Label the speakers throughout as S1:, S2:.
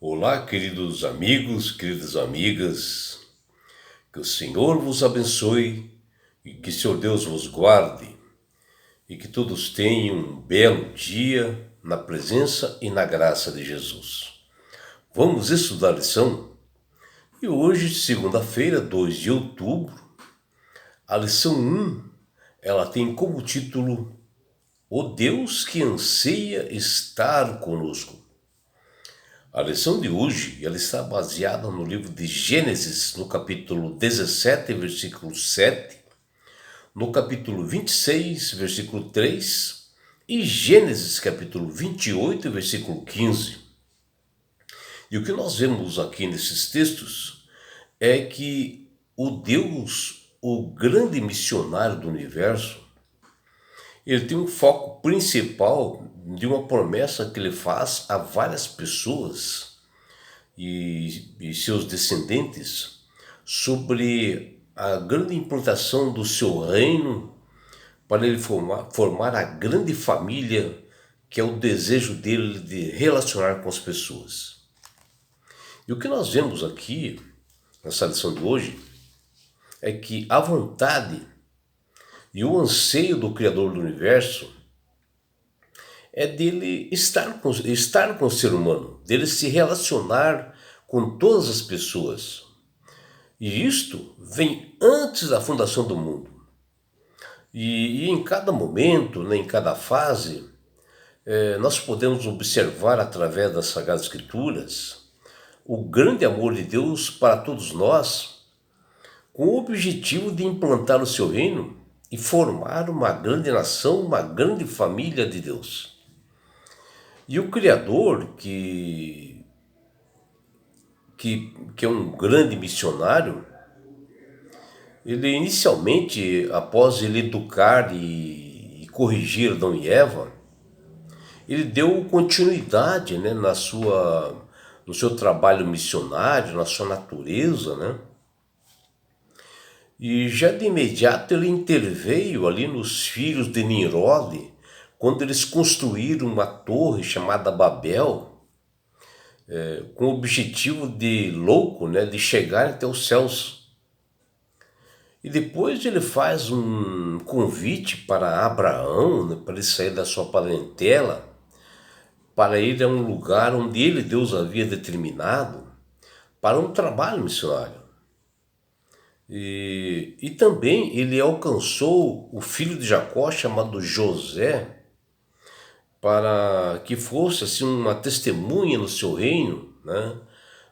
S1: Olá, queridos amigos, queridas amigas, que o Senhor vos abençoe e que Senhor Deus vos guarde e que todos tenham um belo dia na presença e na graça de Jesus. Vamos estudar a lição? E hoje, segunda-feira, 2 de outubro, a lição 1, ela tem como título O Deus que anseia estar conosco. A lição de hoje ela está baseada no livro de Gênesis, no capítulo 17, versículo 7, no capítulo 26, versículo 3, e Gênesis, capítulo 28, versículo 15. E o que nós vemos aqui nesses textos é que o Deus, o grande missionário do universo, ele tem um foco principal de uma promessa que ele faz a várias pessoas e seus descendentes sobre a grande implantação do seu reino para ele formar a grande família que é o desejo dele de relacionar com as pessoas. E o que nós vemos aqui nessa lição de hoje é que a vontade e o anseio do Criador do Universo é dele estar com o ser humano, dele se relacionar com todas as pessoas. E isto vem antes da fundação do mundo. E em cada momento, né, em cada fase, nós podemos observar através das Sagradas Escrituras o grande amor de Deus para todos nós, com o objetivo de implantar o seu reino e formar uma grande nação, uma grande família de Deus. E o Criador, que é um grande missionário, ele inicialmente, após ele educar e corrigir Adão e Eva, ele deu continuidade, né, no seu trabalho missionário, na sua natureza, né? E já de imediato ele interveio ali nos filhos de Nimrod, quando eles construíram uma torre chamada Babel, com o objetivo de louco, né, de chegar até os céus. E depois ele faz um convite para Abraão, né, para ele sair da sua parentela, para ir a um lugar onde ele, Deus, havia determinado para um trabalho missionário. E também ele alcançou o filho de Jacó, chamado José, para que fosse assim uma testemunha no seu reino, né,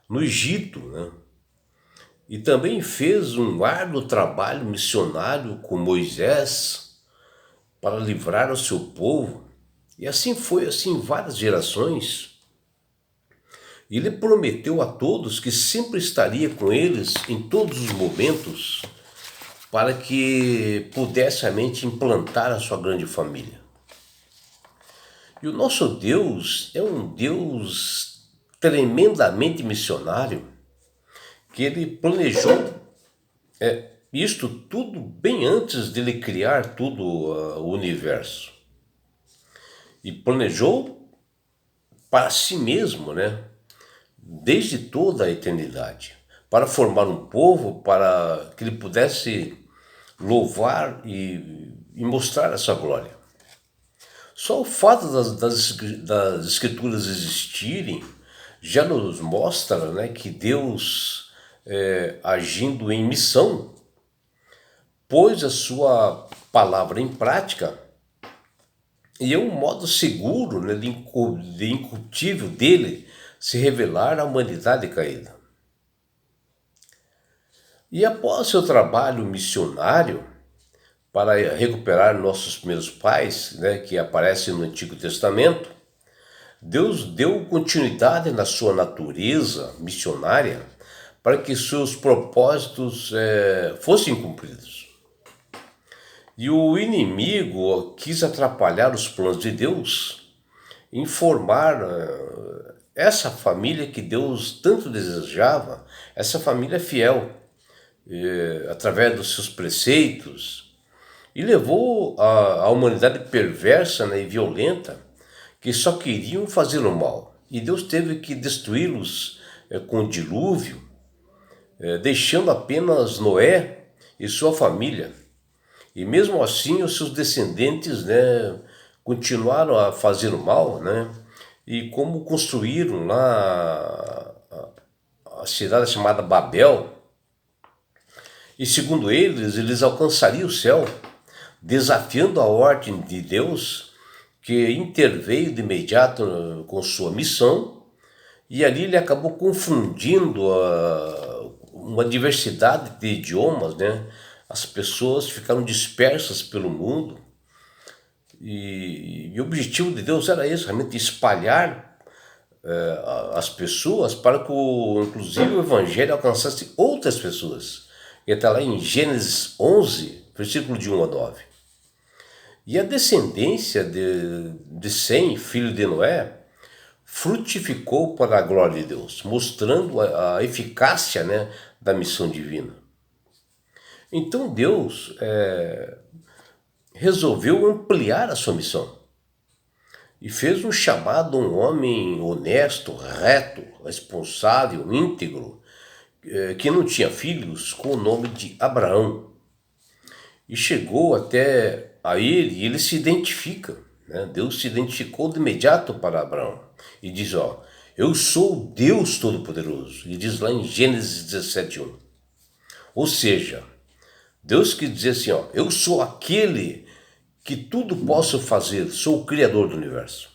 S1: no Egito, né? E também fez um árduo trabalho missionário com Moisés para livrar o seu povo. E assim foi, assim, várias gerações. Ele prometeu a todos que sempre estaria com eles em todos os momentos para que pudesse realmente implantar a sua grande família. E o nosso Deus é um Deus tremendamente missionário, que ele planejou isto tudo bem antes dele criar tudo o universo. E planejou para si mesmo, né? Desde toda a eternidade, para formar um povo, para que ele pudesse louvar e mostrar essa glória. Só o fato das escrituras existirem já nos mostra, né, que Deus, agindo em missão, pôs a sua palavra em prática e é um modo seguro, né, de incutível dele se revelar à humanidade caída. E após seu trabalho missionário para recuperar nossos primeiros pais, né, que aparece no Antigo Testamento, Deus deu continuidade na sua natureza missionária para que seus propósitos fossem cumpridos. E o inimigo quis atrapalhar os planos de Deus em formar essa família que Deus tanto desejava, essa família fiel, através dos seus preceitos, e levou a humanidade perversa, né, e violenta, que só queriam fazer o mal. e Deus teve que destruí-los com o dilúvio, deixando apenas Noé e sua família. E mesmo assim os seus descendentes, né, continuaram a fazer o mal, né? E como construíram lá a cidade chamada Babel, e segundo eles alcançariam o céu, desafiando a ordem de Deus, que interveio de imediato com sua missão, e ali ele acabou confundindo uma diversidade de idiomas, né? As pessoas ficaram dispersas pelo mundo, e o objetivo de Deus era esse, realmente espalhar as pessoas para que, inclusive, o evangelho alcançasse outras pessoas. E está lá em Gênesis 11, versículo de 1 a 9. E a descendência de Sem, filho de Noé, frutificou para a glória de Deus, mostrando a eficácia, né, da missão divina. Então Deus resolveu ampliar a sua missão e fez um chamado a um homem honesto, reto, responsável, íntegro, que não tinha filhos, com o nome de Abraão. E chegou até a ele e ele se identifica, né? Deus se identificou de imediato para Abraão e diz, ó, eu sou o Deus Todo-Poderoso. E diz lá em Gênesis 17:1. Ou seja, Deus quis dizer assim, ó, eu sou aquele que tudo posso fazer, sou o Criador do universo.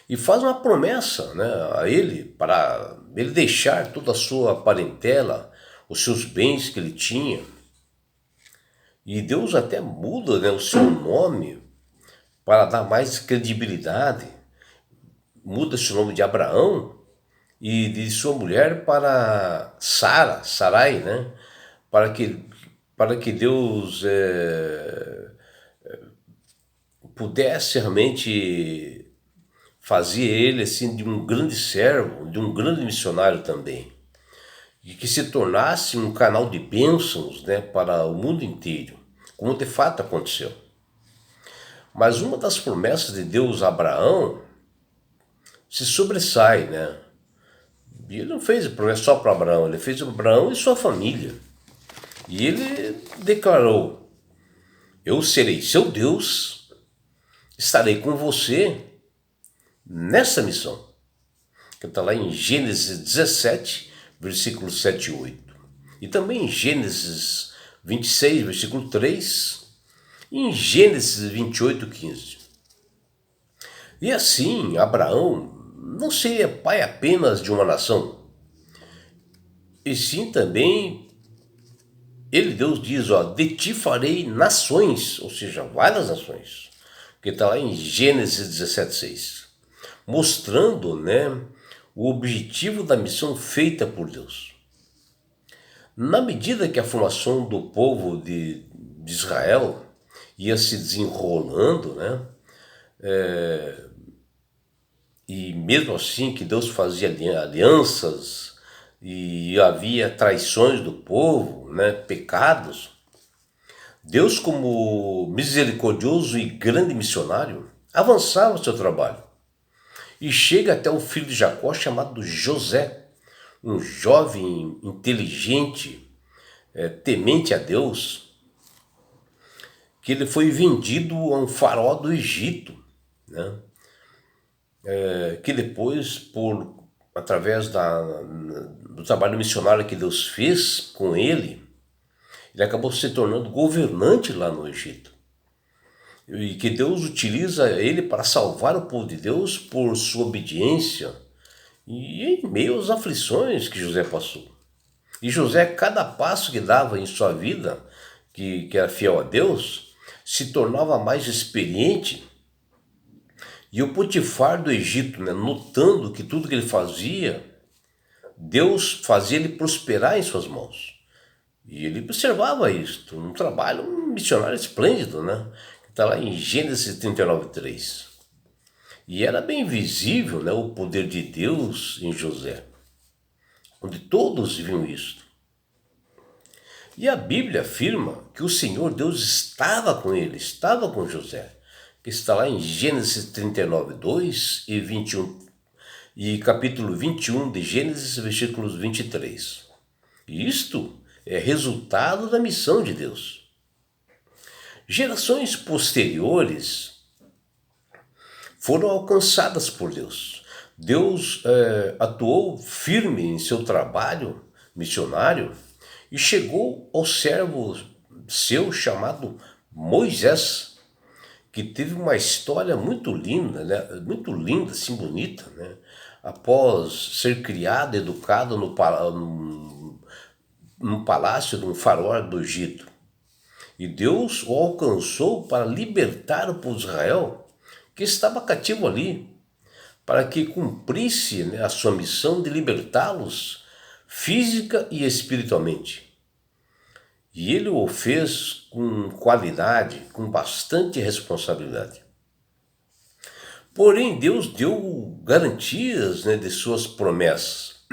S1: E faz uma promessa, né, a ele, para ele deixar toda a sua parentela, os seus bens que ele tinha. E Deus até muda, né, o seu nome para dar mais credibilidade. Muda seu nome de Abraão e de sua mulher para Sarai, né, para que Deus pudesse realmente fazer ele assim de um grande servo, de um grande missionário também, e que se tornasse um canal de bênçãos, né, para o mundo inteiro, como de fato aconteceu. Mas uma das promessas de Deus a Abraão se sobressai, né? E ele não fez promessa só para Abraão, ele fez para Abraão e sua família. E ele declarou, eu serei seu Deus, estarei com você nessa missão, que está lá em Gênesis 17, versículos 7 e 8. E também em Gênesis 26, versículo 3, e em Gênesis 28, 15. E assim, Abraão não seria pai apenas de uma nação, e sim também, Deus diz, ó, de ti farei nações, ou seja, várias nações, que está lá em Gênesis 17, 6. Mostrando, né, o objetivo da missão feita por Deus. Na medida que a formação do povo de Israel ia se desenrolando, né, e mesmo assim que Deus fazia alianças e havia traições do povo, né, pecados, Deus, como misericordioso e grande missionário, avançava o seu trabalho. E chega até o filho de Jacó chamado José, um jovem inteligente, temente a Deus, que ele foi vendido a um faraó do Egito, né? Que depois, através do trabalho missionário que Deus fez com ele acabou se tornando governante lá no Egito. E que Deus utiliza ele para salvar o povo de Deus por sua obediência e em meio às aflições que José passou. E José, cada passo que dava em sua vida, que era fiel a Deus, se tornava mais experiente. E o Potifar do Egito, né, notando que tudo que ele fazia, Deus fazia ele prosperar em suas mãos. E ele observava isto, um trabalho missionário esplêndido, né? Está lá em Gênesis 39, 3. E era bem visível, né, o poder de Deus em José, onde todos viam isto. E a Bíblia afirma que o Senhor Deus estava com ele, estava com José, que está lá em Gênesis 39, 2 e 21, e capítulo 21 de Gênesis, versículos 23. E isto é resultado da missão de Deus. Gerações posteriores foram alcançadas por Deus. Deus atuou firme em seu trabalho missionário e chegou ao servo seu chamado Moisés, que teve uma história muito linda, né? Muito linda, assim, bonita, né? Após ser criado, educado no palácio de um faraó do Egito. E Deus o alcançou para libertar o povo de Israel, que estava cativo ali, para que cumprisse, né, a sua missão de libertá-los física e espiritualmente. E ele o fez com qualidade, com bastante responsabilidade. Porém, Deus deu garantias, né, de suas promessas.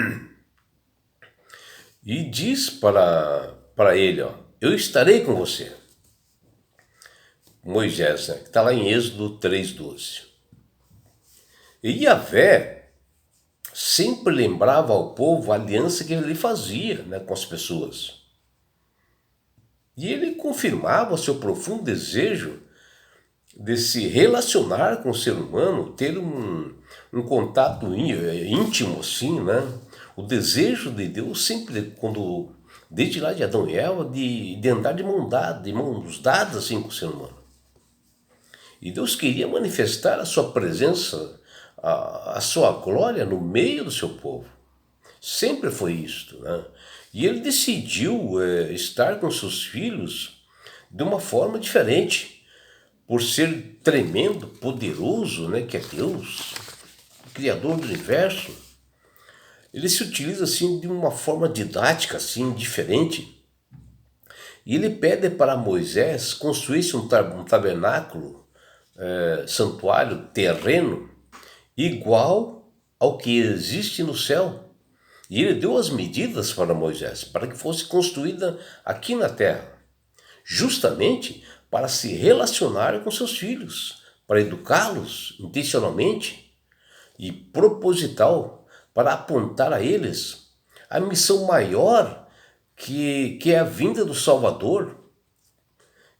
S1: E diz para ele, ó, eu estarei com você. Moisés, né, que está lá em Êxodo 3:12. E Yahvé sempre lembrava ao povo a aliança que ele fazia, né, com as pessoas. E ele confirmava seu profundo desejo de se relacionar com o ser humano, ter um contato íntimo, assim, né? O desejo de Deus sempre, desde lá de Adão e Eva, de andar de mãos dadas assim com o ser humano. E Deus queria manifestar a sua presença, a sua glória no meio do seu povo. Sempre foi isto, né? E ele decidiu estar com seus filhos de uma forma diferente, por ser tremendo, poderoso, né, que é Deus, Criador do universo. Ele se utiliza assim de uma forma didática, assim, diferente. E ele pede para Moisés construir um tabernáculo, santuário terreno, igual ao que existe no céu. E ele deu as medidas para Moisés, para que fosse construída aqui na terra, justamente para se relacionar com seus filhos, para educá-los intencionalmente e proposital, para apontar a eles a missão maior que é a vinda do Salvador,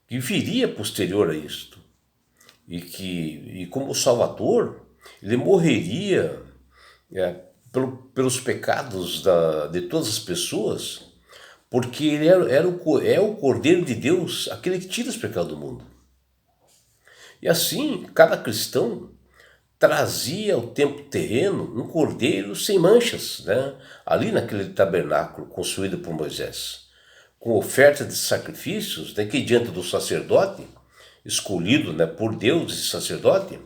S1: que viria posterior a isto. E como Salvador, ele morreria pelos pecados de todas as pessoas, porque ele é o Cordeiro de Deus, aquele que tira os pecados do mundo. E assim, cada cristão trazia ao templo terreno um cordeiro sem manchas, né? Ali naquele tabernáculo construído por Moisés, com oferta de sacrifícios, né, que diante do sacerdote, escolhido, né, por Deus, esse sacerdote,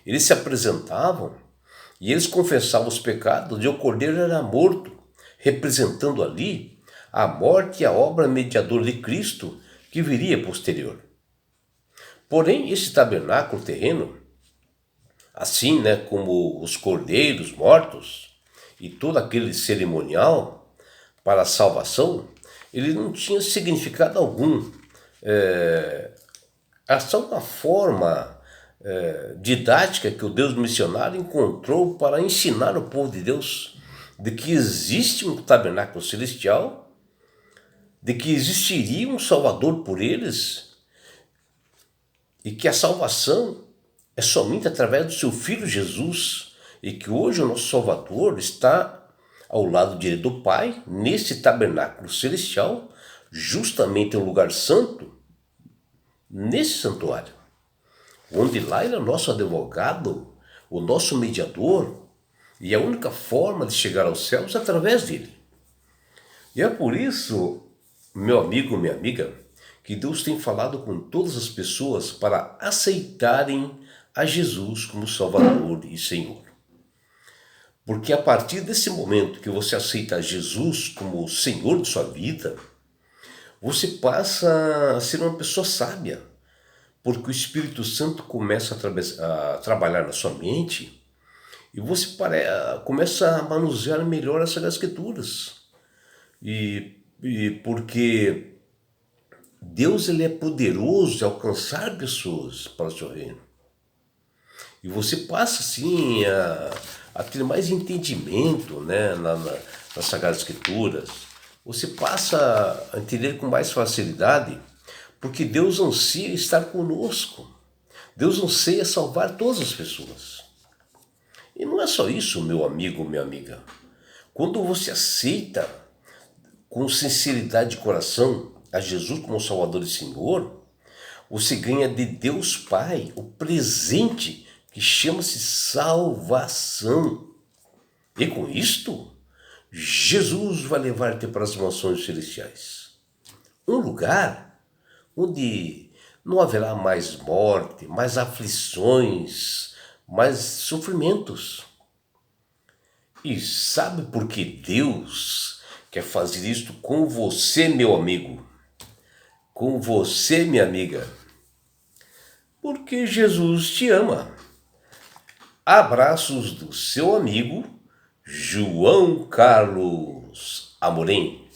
S1: eles se apresentavam e eles confessavam os pecados, e o cordeiro era morto, representando ali a morte e a obra mediadora de Cristo que viria posterior. Porém, esse tabernáculo terreno, assim, né, como os cordeiros mortos e todo aquele cerimonial para a salvação, ele não tinha significado algum. É só uma forma didática que o Deus missionário encontrou para ensinar o povo de Deus de que existe um tabernáculo celestial, de que existiria um Salvador por eles e que a salvação é somente através do seu Filho Jesus, e que hoje o nosso Salvador está ao lado direito do Pai, nesse tabernáculo celestial, justamente em um lugar santo, nesse santuário, onde lá ele é o nosso advogado, o nosso mediador, e a única forma de chegar aos céus é através dele. E é por isso, meu amigo, minha amiga, que Deus tem falado com todas as pessoas para aceitarem a Jesus como Salvador e Senhor. Porque a partir desse momento que você aceita Jesus como Senhor de sua vida, você passa a ser uma pessoa sábia, porque o Espírito Santo começa a trabalhar na sua mente e você começa a manusear melhor as Sagradas Escrituras. E porque Deus, ele é poderoso de alcançar pessoas para o seu reino. E você passa assim a ter mais entendimento, né, nas Sagradas Escrituras. Você passa a entender com mais facilidade, porque Deus anseia estar conosco. Deus anseia salvar todas as pessoas. E não é só isso, meu amigo, minha amiga. Quando você aceita com sinceridade de coração a Jesus como Salvador e Senhor, você ganha de Deus Pai o presente que chama-se salvação. E com isto, Jesus vai levar-te para as mansões celestiais. Um lugar onde não haverá mais morte, mais aflições, mais sofrimentos. E sabe por que Deus quer fazer isto com você, meu amigo? Com você, minha amiga? Porque Jesus te ama. Abraços do seu amigo João Carlos Amorim.